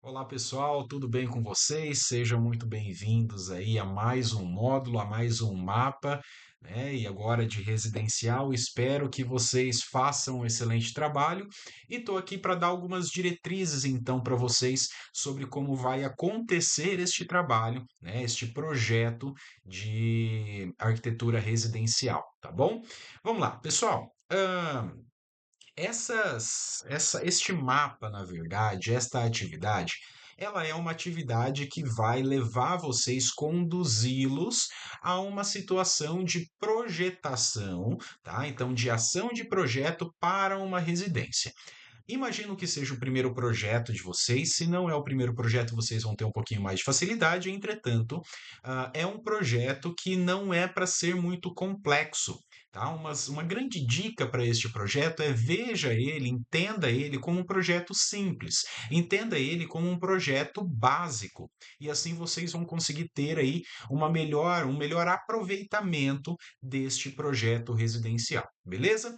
Olá pessoal, tudo bem com vocês? Sejam muito bem-vindos aí a mais um módulo, a mais um mapa, né? E agora de residencial. Espero que vocês façam um excelente trabalho e estou aqui para dar algumas diretrizes então para vocês sobre como vai acontecer este trabalho, né? Este projeto de arquitetura residencial, tá bom? Vamos lá, pessoal. Este mapa, na verdade, esta atividade, ela é uma atividade que vai levar vocês, conduzi-los a uma situação de projetação, tá? Então, de ação de projeto para uma residência. Imagino que seja o primeiro projeto de vocês. Se não é o primeiro projeto, vocês vão ter um pouquinho mais de facilidade. Entretanto, é um projeto que não é para ser muito complexo. Tá? Uma grande dica para este projeto é veja ele, entenda ele como um projeto simples, entenda ele como um projeto básico, e assim vocês vão conseguir ter aí um melhor aproveitamento deste projeto residencial, beleza?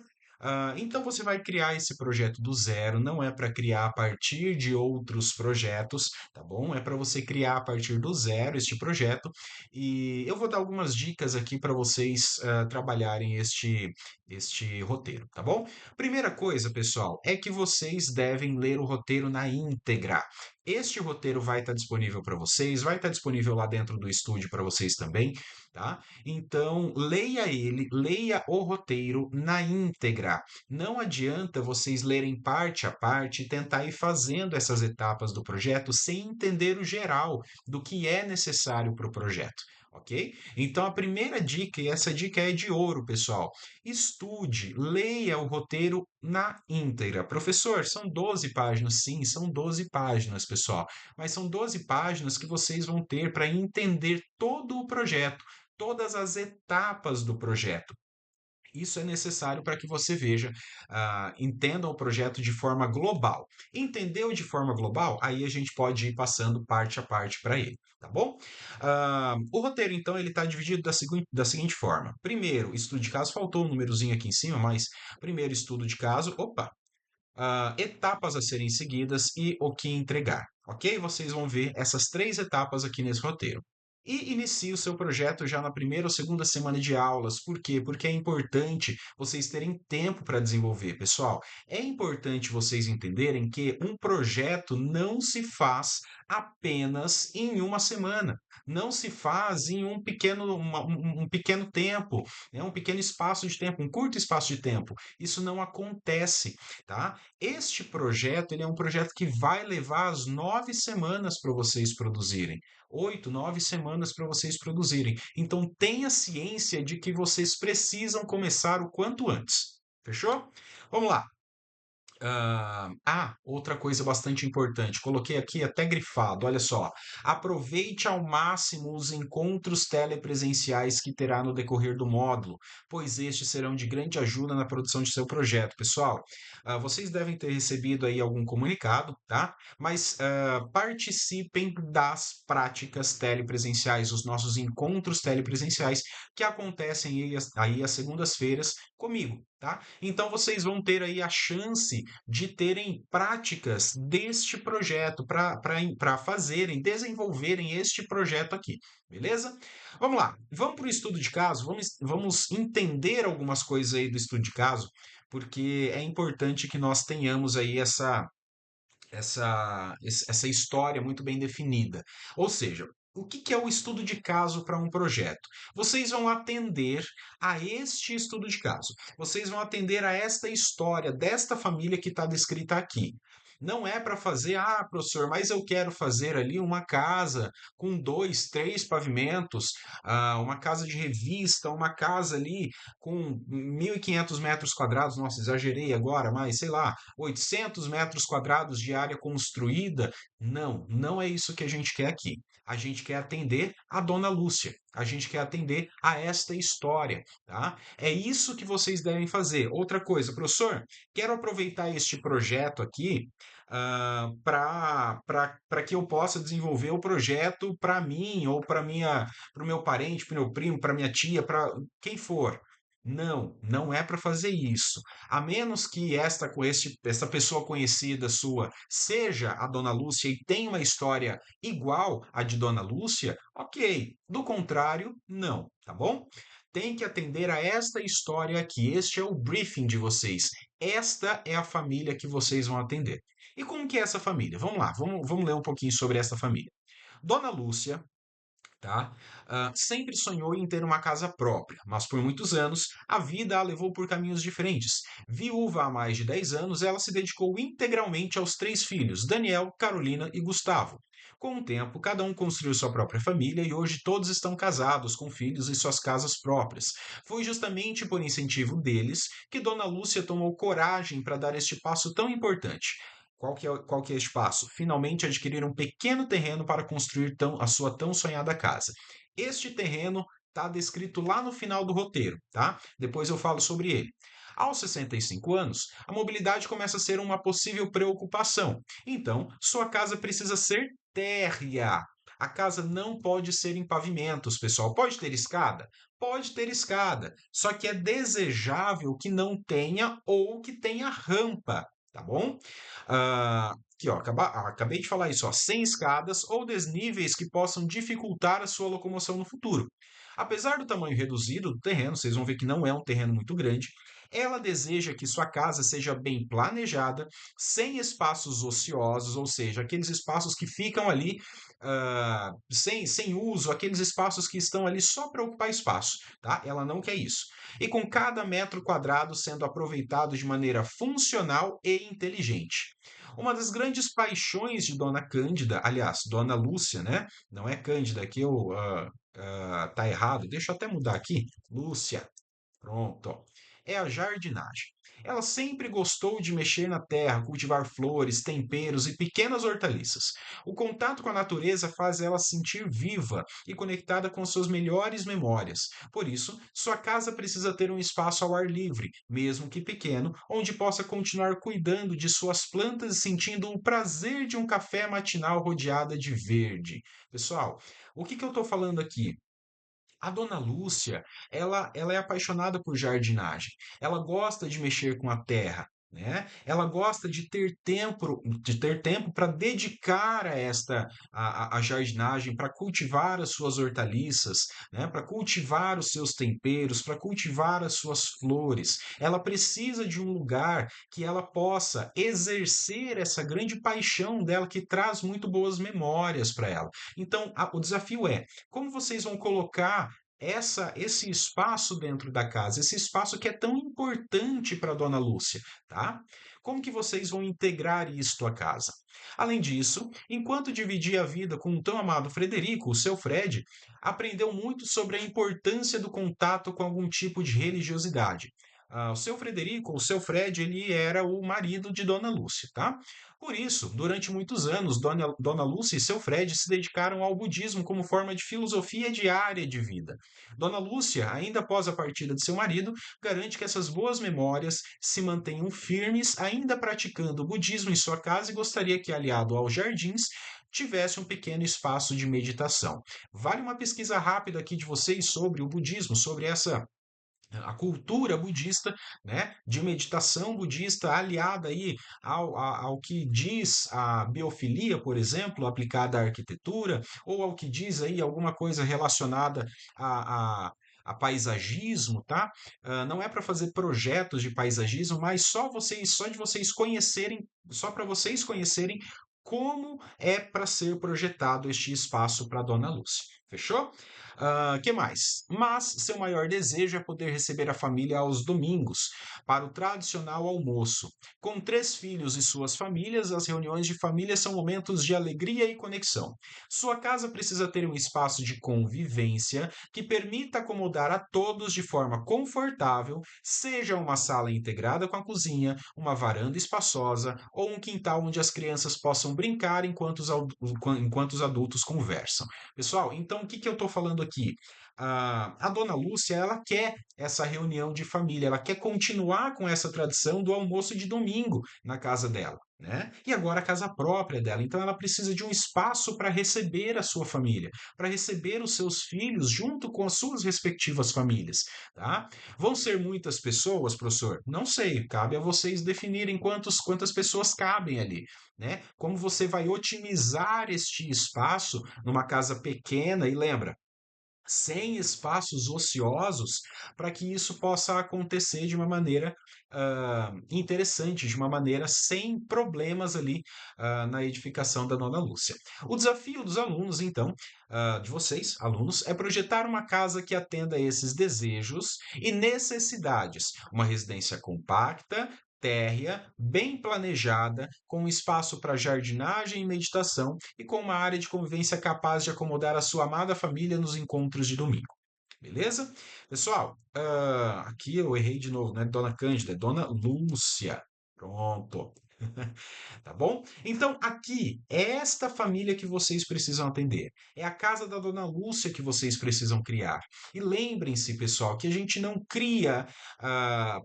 Então você vai criar esse projeto do zero, não é para criar a partir de outros projetos, tá bom? É para você criar a partir do zero este projeto. E eu vou dar algumas dicas aqui para vocês trabalharem este roteiro, tá bom? Primeira coisa, pessoal, é que vocês devem ler o roteiro na íntegra. Este roteiro vai estar disponível para vocês, vai estar disponível lá dentro do estúdio para vocês também, tá? Então, leia ele, leia o roteiro na íntegra. Não adianta vocês lerem parte a parte e tentar ir fazendo essas etapas do projeto sem entender o geral do que é necessário para o projeto. Ok? Então, a primeira dica, e essa dica é de ouro, pessoal: estude, leia o roteiro na íntegra. Professor, são 12 páginas. Sim, são 12 páginas, pessoal. Mas são 12 páginas que vocês vão ter para entender todo o projeto, todas as etapas do projeto. Isso é necessário para que você veja, entenda o projeto de forma global. Entendeu de forma global? Aí a gente pode ir passando parte a parte para ele, tá bom? O roteiro, então, ele está dividido da seguinte forma. Primeiro, estudo de caso, faltou um númerozinho aqui em cima, mas primeiro estudo de caso, opa, etapas a serem seguidas e o que entregar, ok? Vocês vão ver essas três etapas aqui nesse roteiro. E inicie o seu projeto já na primeira ou segunda semana de aulas. Por quê? Porque é importante vocês terem tempo para desenvolver, pessoal. É importante vocês entenderem que um projeto não se faz apenas em uma semana. Não se faz em um pequeno tempo, né? Um pequeno espaço de tempo, um curto espaço de tempo. Isso não acontece, tá? Este projeto, ele é um projeto que vai levar as 9 semanas para vocês produzirem. 8, 9 semanas para vocês produzirem. Então tenha ciência de que vocês precisam começar o quanto antes. Fechou? Vamos lá. Outra coisa bastante importante, coloquei aqui até grifado, olha só. Aproveite ao máximo os encontros telepresenciais que terá no decorrer do módulo, pois estes serão de grande ajuda na produção de seu projeto. Pessoal, vocês devem ter recebido aí algum comunicado, tá? Mas participem das práticas telepresenciais, os nossos encontros telepresenciais que acontecem aí às segundas-feiras comigo, tá? Então vocês vão ter aí a chance de terem práticas deste projeto para fazerem, desenvolverem este projeto aqui, beleza? Vamos lá, vamos para o estudo de caso, vamos entender algumas coisas aí do estudo de caso, porque é importante que nós tenhamos aí essa história muito bem definida. Ou seja, o que é o estudo de caso para um projeto? Vocês vão atender a este estudo de caso. Vocês vão atender a esta história desta família que está descrita aqui. Não é para fazer, professor, mas eu quero fazer ali uma casa com 2, 3 pavimentos, uma casa de revista, uma casa ali com 1.500 metros quadrados. Nossa, exagerei agora, mas sei lá, 800 metros quadrados de área construída. Não, não é isso que a gente quer aqui. A gente quer atender a Dona Lúcia. A gente quer atender a esta história, tá? É isso que vocês devem fazer. Outra coisa, professor, quero aproveitar este projeto aqui para que eu possa desenvolver o projeto para mim ou para o meu parente, para o meu primo, para minha tia, para quem for. Não, não é para fazer isso. A menos que esta pessoa conhecida sua seja a Dona Lúcia e tenha uma história igual à de Dona Lúcia, ok. Do contrário, não, tá bom? Tem que atender a esta história aqui. Este é o briefing de vocês. Esta é a família que vocês vão atender. E como que é essa família? Vamos lá, vamos ler um pouquinho sobre essa família. Dona Lúcia, tá? Sempre sonhou em ter uma casa própria, mas por muitos anos a vida a levou por caminhos diferentes. Viúva há mais de 10 anos, ela se dedicou integralmente aos três filhos, Daniel, Carolina e Gustavo. Com o tempo, cada um construiu sua própria família e hoje todos estão casados, com filhos e suas casas próprias. Foi justamente por incentivo deles que Dona Lúcia tomou coragem para dar este passo tão importante. Qual que é este passo? Finalmente adquirir um pequeno terreno para construir a sua tão sonhada casa. Este terreno está descrito lá no final do roteiro, tá? Depois eu falo sobre ele. Aos 65 anos, a mobilidade começa a ser uma possível preocupação. Então, sua casa precisa ser térrea. A casa não pode ser em pavimentos, pessoal. Pode ter escada? Pode ter escada. Só que é desejável que não tenha ou que tenha rampa, tá bom? Aqui, ó, acabei de falar isso, ó, sem escadas ou desníveis que possam dificultar a sua locomoção no futuro. Apesar do tamanho reduzido do terreno, vocês vão ver que não é um terreno muito grande, ela deseja que sua casa seja bem planejada, sem espaços ociosos, ou seja, aqueles espaços que ficam ali sem uso, aqueles espaços que estão ali só para ocupar espaço, tá? Ela não quer isso. E com cada metro quadrado sendo aproveitado de maneira funcional e inteligente. Uma das grandes paixões de Dona Cândida, aliás, Dona Lúcia, né? Não é Cândida, que eu tá errado. Deixa eu até mudar aqui. Lúcia. Pronto, ó. É a jardinagem. Ela sempre gostou de mexer na terra, cultivar flores, temperos e pequenas hortaliças. O contato com a natureza faz ela se sentir viva e conectada com suas melhores memórias. Por isso, sua casa precisa ter um espaço ao ar livre, mesmo que pequeno, onde possa continuar cuidando de suas plantas e sentindo o prazer de um café matinal rodeada de verde. Pessoal, o que eu estou falando aqui? A Dona Lúcia, ela é apaixonada por jardinagem. Ela gosta de mexer com a terra, né? Ela gosta de ter tempo para dedicar a a jardinagem, para cultivar as suas hortaliças, né? Para cultivar os seus temperos, para cultivar as suas flores. Ela precisa de um lugar que ela possa exercer essa grande paixão dela que traz muito boas memórias para ela. Então, o desafio é como vocês vão colocar esse espaço dentro da casa, esse espaço que é tão importante para a Dona Lúcia, tá? Como que vocês vão integrar isto à casa? Além disso, enquanto dividia a vida com o tão amado Frederico, o seu Fred, aprendeu muito sobre a importância do contato com algum tipo de religiosidade. O seu Frederico, o seu Fred, ele era o marido de Dona Lúcia, tá? Por isso, durante muitos anos, Dona Lúcia e seu Fred se dedicaram ao budismo como forma de filosofia diária de vida. Dona Lúcia, ainda após a partida de seu marido, garante que essas boas memórias se mantenham firmes, ainda praticando o budismo em sua casa e gostaria que, aliado aos jardins, tivesse um pequeno espaço de meditação. Vale uma pesquisa rápida aqui de vocês sobre o budismo, sobre essa a cultura budista, né, de meditação budista aliada aí ao que diz a biofilia, por exemplo, aplicada à arquitetura, ou ao que diz aí alguma coisa relacionada a paisagismo, tá? Não é para fazer projetos de paisagismo, mas só de vocês conhecerem, só para vocês conhecerem como é para ser projetado este espaço para Dona Lúcia. Fechou? Que mais? Mas seu maior desejo é poder receber a família aos domingos, para o tradicional almoço. Com três filhos e suas famílias, as reuniões de família são momentos de alegria e conexão. Sua casa precisa ter um espaço de convivência que permita acomodar a todos de forma confortável, seja uma sala integrada com a cozinha, uma varanda espaçosa ou um quintal onde as crianças possam brincar enquanto os adultos conversam. Pessoal, então o que eu estou falando aqui? A dona Lúcia, ela quer essa reunião de família, ela quer continuar com essa tradição do almoço de domingo na casa dela. né? E agora a casa própria dela. Então ela precisa de um espaço para receber a sua família, para receber os seus filhos junto com as suas respectivas famílias, tá? Vão ser muitas pessoas, professor? Não sei, cabe a vocês definirem quantas pessoas cabem ali, né? Como você vai otimizar este espaço numa casa pequena e lembra, sem espaços ociosos, para que isso possa acontecer de uma maneira interessante, de uma maneira sem problemas ali na edificação da Dona Lúcia. O desafio dos alunos, então, de vocês, alunos, é projetar uma casa que atenda a esses desejos e necessidades. Uma residência compacta, térrea, bem planejada, com espaço para jardinagem e meditação e com uma área de convivência capaz de acomodar a sua amada família nos encontros de domingo. Beleza? Pessoal, aqui eu errei de novo, não é Dona Cândida, é Dona Lúcia. Pronto. Tá bom? Então, aqui, é esta família que vocês precisam atender. É a casa da Dona Lúcia que vocês precisam criar. E lembrem-se, pessoal, que a gente não cria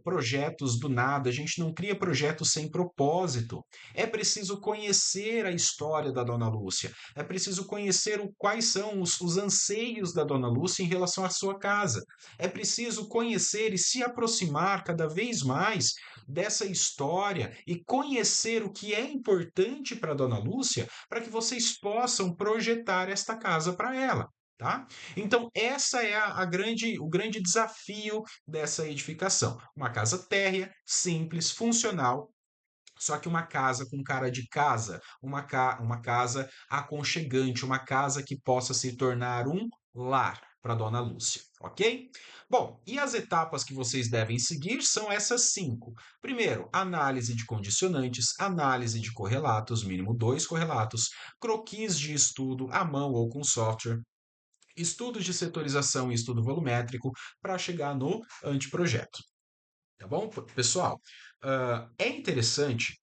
projetos do nada, a gente não cria projetos sem propósito. É preciso conhecer a história da Dona Lúcia. É preciso conhecer quais são os anseios da Dona Lúcia em relação à sua casa. É preciso conhecer e se aproximar cada vez mais dessa história e conhecer o que é importante para Dona Lúcia, para que vocês possam projetar esta casa para ela. Tá? Então, essa é o grande desafio dessa edificação. Uma casa térrea, simples, funcional, só que uma casa com cara de casa, uma casa aconchegante, uma casa que possa se tornar um lar para Dona Lúcia, ok? Bom, e as etapas que vocês devem seguir são essas cinco. Primeiro, análise de condicionantes, análise de correlatos, mínimo dois correlatos, croquis de estudo à mão ou com software, estudos de setorização e estudo volumétrico para chegar no anteprojeto. Tá bom, pessoal? É interessante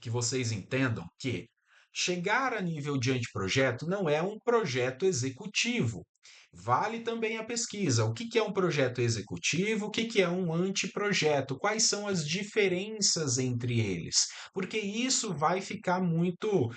que vocês entendam que chegar a nível de anteprojeto não é um projeto executivo. Vale também a pesquisa. O que que é um projeto executivo? O que que é um anteprojeto? Quais são as diferenças entre eles? Porque isso vai ficar muito,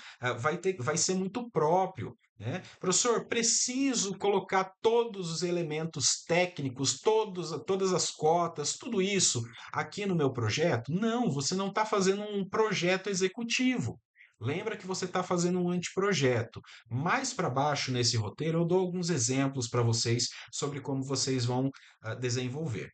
vai ser muito próprio. Né? Professor, preciso colocar todos os elementos técnicos, todas as cotas, tudo isso aqui no meu projeto? Não, você não está fazendo um projeto executivo. Lembra que você está fazendo um anteprojeto. Mais para baixo nesse roteiro, eu dou alguns exemplos para vocês sobre como vocês vão desenvolver.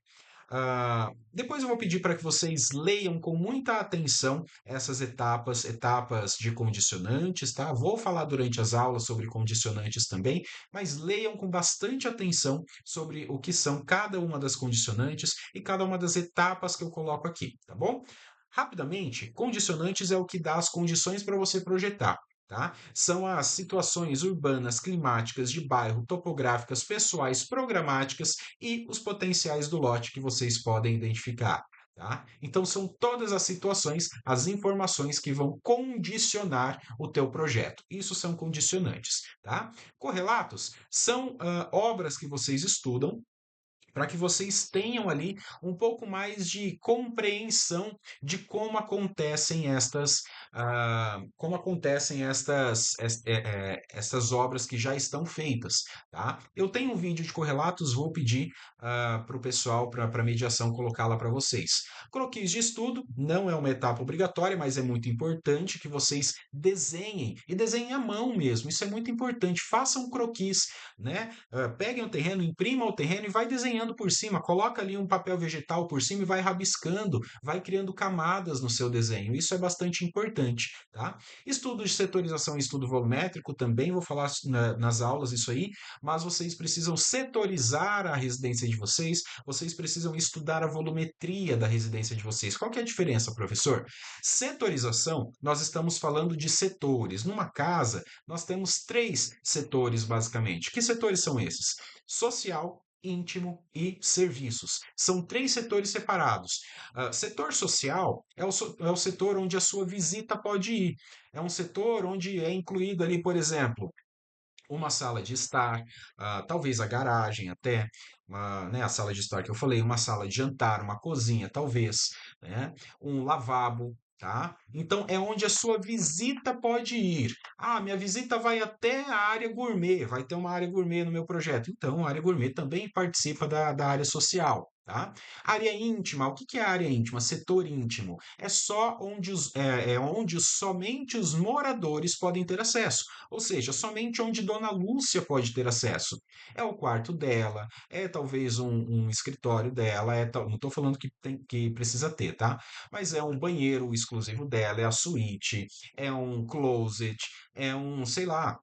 Depois eu vou pedir para que vocês leiam com muita atenção essas etapas de condicionantes, tá? Vou falar durante as aulas sobre condicionantes também, mas leiam com bastante atenção sobre o que são cada uma das condicionantes e cada uma das etapas que eu coloco aqui, tá bom? Rapidamente, condicionantes é o que dá as condições para você projetar. Tá? São as situações urbanas, climáticas, de bairro, topográficas, pessoais, programáticas e os potenciais do lote que vocês podem identificar. Tá? Então, são todas as situações, as informações que vão condicionar o teu projeto. Isso são condicionantes. Tá? Correlatos são obras que vocês estudam para que vocês tenham ali um pouco mais de compreensão de como acontecem estas obras que já estão feitas, tá? Eu tenho um vídeo de correlatos, vou pedir para o pessoal, para a mediação, colocá-la para vocês. Croquis de estudo não é uma etapa obrigatória, mas é muito importante que vocês desenhem, e desenhem à mão mesmo, isso é muito importante, façam um croquis, né? Peguem o terreno, imprimam o terreno e vai desenhando por cima, coloca ali um papel vegetal por cima e vai rabiscando, vai criando camadas no seu desenho. Isso é bastante importante, tá? Estudo de setorização e estudo volumétrico também vou falar nas aulas isso aí, mas vocês precisam setorizar a residência de vocês, vocês precisam estudar a volumetria da residência de vocês. Qual que é a diferença, professor? Setorização, nós estamos falando de setores. Numa casa, nós temos três setores basicamente. Que setores são esses? Social, íntimo e serviços. São três setores separados. Setor social é o setor onde a sua visita pode ir. É um setor onde é incluído ali, por exemplo, uma sala de estar, talvez a garagem até, né, a sala de estar que eu falei, uma sala de jantar, uma cozinha, talvez, né, um lavabo, tá? Então é onde a sua visita pode ir. Ah, minha visita vai até a área gourmet, vai ter uma área gourmet no meu projeto. Então, a área gourmet também participa da área social. Tá? Área íntima, o que que é área íntima? Setor íntimo. É só onde é onde somente os moradores podem ter acesso. Ou seja, somente onde Dona Lúcia pode ter acesso. É o quarto dela, é talvez um escritório dela, não estou falando que precisa ter, tá? Mas é um banheiro exclusivo dela, é a suíte, é um closet, é um, sei lá,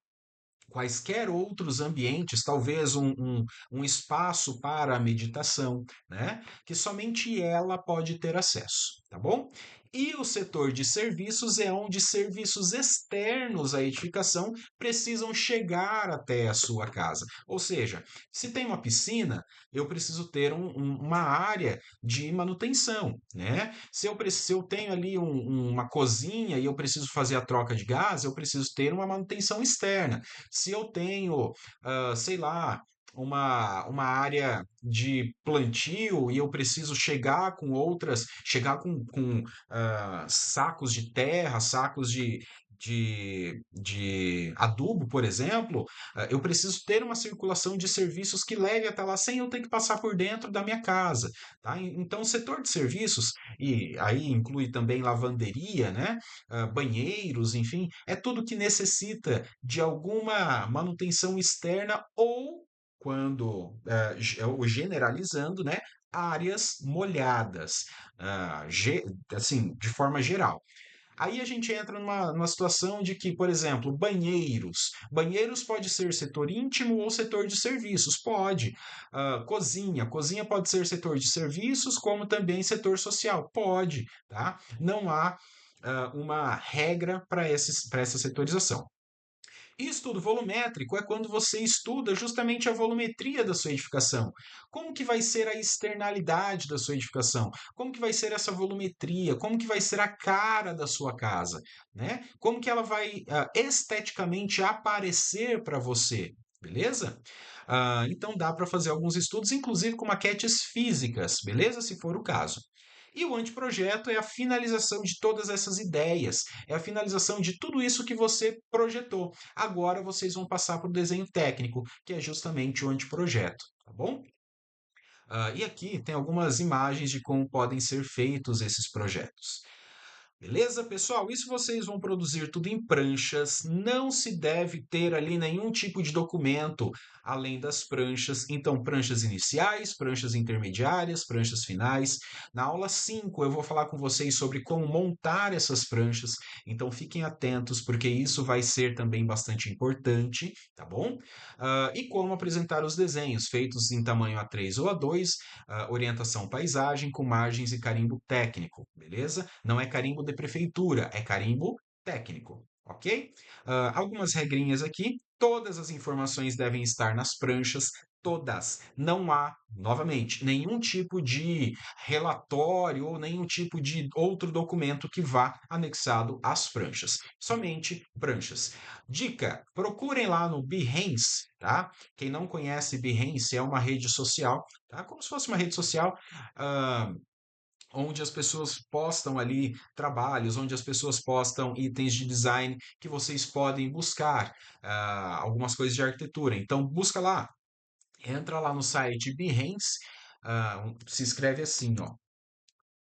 quaisquer outros ambientes, talvez um espaço para a meditação, né? Que somente ela pode ter acesso, tá bom? E o setor de serviços é onde serviços externos à edificação precisam chegar até a sua casa. Ou seja, se tem uma piscina, eu preciso ter uma área de manutenção, né? Se eu tenho ali uma cozinha e eu preciso fazer a troca de gás, eu preciso ter uma manutenção externa. Se eu tenho, sei lá, uma área de plantio e eu preciso chegar com sacos de terra, sacos de adubo, por exemplo, eu preciso ter uma circulação de serviços que leve até lá sem eu ter que passar por dentro da minha casa, tá? Então, o setor de serviços, e aí inclui também lavanderia, né? Banheiros, enfim, é tudo que necessita de alguma manutenção externa ou, quando, ou generalizando, né, áreas molhadas, assim, de forma geral. Aí a gente entra numa situação de que, por exemplo, banheiros. Banheiros pode ser setor íntimo ou setor de serviços, pode. Cozinha. Cozinha pode ser setor de serviços, como também setor social, pode, tá? Não há uma regra para essa setorização. E estudo volumétrico é quando você estuda justamente a volumetria da sua edificação. Como que vai ser a externalidade da sua edificação? Como que vai ser essa volumetria? Como que vai ser a cara da sua casa, né? Como que ela vai esteticamente aparecer para você, beleza? Então dá para fazer alguns estudos, inclusive com maquetes físicas, beleza? Se for o caso. E o anteprojeto é a finalização de todas essas ideias, é a finalização de tudo isso que você projetou. Agora vocês vão passar para o desenho técnico, que é justamente o anteprojeto, tá bom? E aqui tem algumas imagens de como podem ser feitos esses projetos. Beleza, pessoal? Isso vocês vão produzir tudo em pranchas. Não se deve ter ali nenhum tipo de documento além das pranchas. Então, pranchas iniciais, pranchas intermediárias, pranchas finais. Na aula 5, eu vou falar com vocês sobre como montar essas pranchas. Então, fiquem atentos, porque isso vai ser também bastante importante, tá bom? E como apresentar os desenhos feitos em tamanho A3 ou A2, orientação paisagem com margens e carimbo técnico, beleza? Não é carimbo de prefeitura, é carimbo técnico, ok? Algumas regrinhas aqui. Todas as informações devem estar nas pranchas, todas. Não há, novamente, nenhum tipo de relatório ou nenhum tipo de outro documento que vá anexado às pranchas. Somente pranchas. Dica: procurem lá no Behance, tá? Quem não conhece Behance é uma rede social, tá? Como se fosse uma rede social, ah, onde as pessoas postam ali trabalhos, onde as pessoas postam itens de design que vocês podem buscar, algumas coisas de arquitetura. Então, busca lá, entra lá no site Behance, se escreve assim, ó,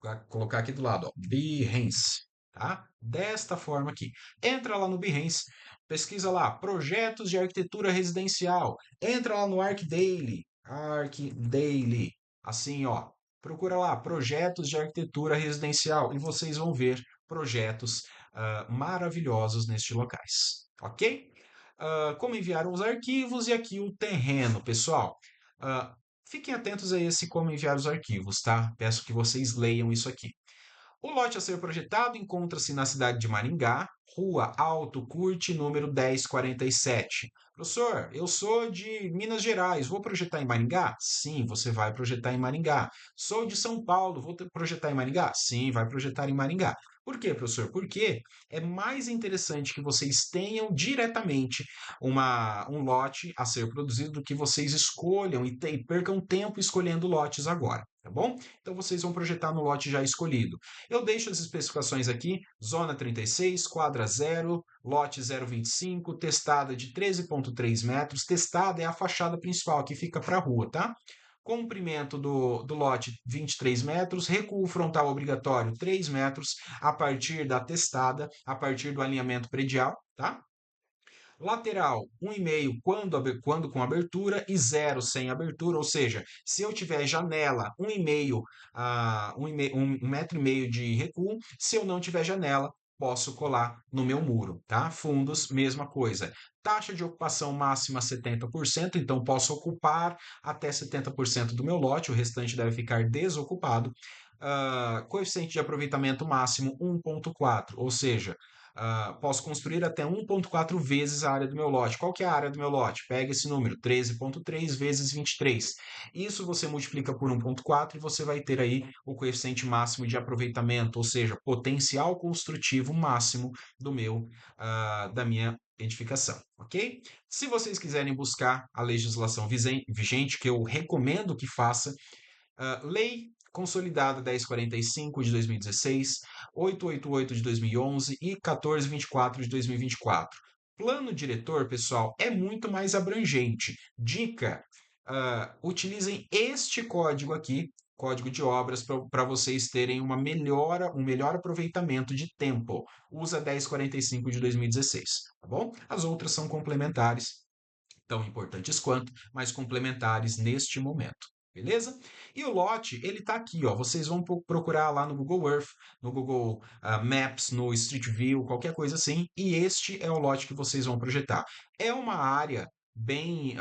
vou colocar aqui do lado, ó, Behance, tá? Desta forma aqui. Entra lá no Behance, pesquisa lá, projetos de arquitetura residencial. Entra lá no ArcDaily, assim, ó. Procura lá, projetos de arquitetura residencial, e vocês vão ver projetos maravilhosos nestes locais, ok? Como enviar os arquivos e aqui o terreno, pessoal. Ah, Fiquem atentos a esse como enviar os arquivos, tá? Peço que vocês leiam isso aqui. O lote a ser projetado encontra-se na cidade de Maringá, Rua Alto Curte, número 1047. Professor, eu sou de Minas Gerais, vou projetar em Maringá? Sim, você vai projetar em Maringá. Sou de São Paulo, vou projetar em Maringá? Sim, vai projetar em Maringá. Por quê, professor? Porque é mais interessante que vocês tenham diretamente um lote a ser produzido do que vocês escolham e percam tempo escolhendo lotes agora, tá bom? Então vocês vão projetar no lote já escolhido. Eu deixo as especificações aqui: zona 36, quadra 0, lote 0,25, testada de 13,3 metros. Testada é a fachada principal que fica para a rua, tá? Comprimento do lote 23 metros, recuo frontal obrigatório 3 metros a partir da testada, a partir do alinhamento predial, tá? Lateral 1,5 quando com abertura e 0 sem abertura, ou seja, se eu tiver janela 1,5 1 metro e meio de recuo, se eu não tiver janela, posso colar no meu muro, tá? Fundos, mesma coisa. Taxa de ocupação máxima 70%, então posso ocupar até 70% do meu lote, o restante deve ficar desocupado. Coeficiente de aproveitamento máximo 1,4, ou seja, posso construir até 1,4 vezes a área do meu lote. Qual que é a área do meu lote? Pega esse número, 13,3 vezes 23. Isso você multiplica por 1,4 e você vai ter aí o coeficiente máximo de aproveitamento, ou seja, potencial construtivo máximo da minha edificação, ok? Se vocês quiserem buscar a legislação vigente, que eu recomendo que faça, Lei Consolidada 1045 de 2016, 888 de 2011 e 1424 de 2024. Plano diretor, pessoal, é muito mais abrangente. Dica: utilizem este código aqui, código de obras, para vocês terem um melhor aproveitamento de tempo. Usa 1045 de 2016, tá bom? As outras são complementares, tão importantes quanto, mas complementares neste momento. Beleza? E o lote, ele está aqui, ó. Vocês vão procurar lá no Google Earth, no Google Maps, no Street View, qualquer coisa assim. E este é o lote que vocês vão projetar. É uma área bem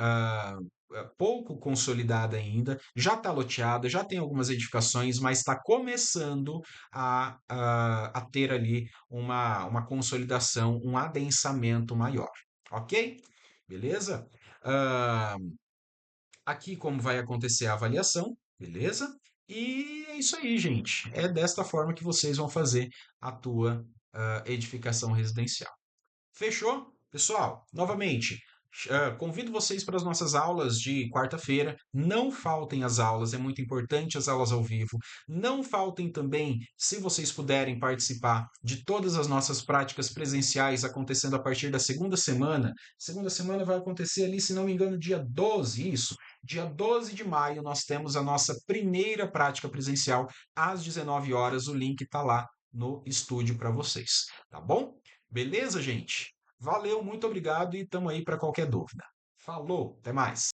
pouco consolidada ainda, já está loteada, já tem algumas edificações, mas está começando a ter ali uma consolidação, um adensamento maior. Ok? Beleza? Ah, aqui como vai acontecer a avaliação, beleza? E é isso aí, gente. É desta forma que vocês vão fazer a tua edificação residencial. Fechou? Pessoal, novamente, convido vocês para as nossas aulas de quarta-feira. Não faltem as aulas, é muito importante as aulas ao vivo. Não faltem também, se vocês puderem participar de todas as nossas práticas presenciais acontecendo a partir da segunda semana. Segunda semana vai acontecer ali, se não me engano, dia 12, isso. Dia 12 de maio nós temos a nossa primeira prática presencial às 19 horas. O link está lá no estúdio para vocês, tá bom? Beleza, gente? Valeu, muito obrigado e estamos aí para qualquer dúvida. Falou, até mais.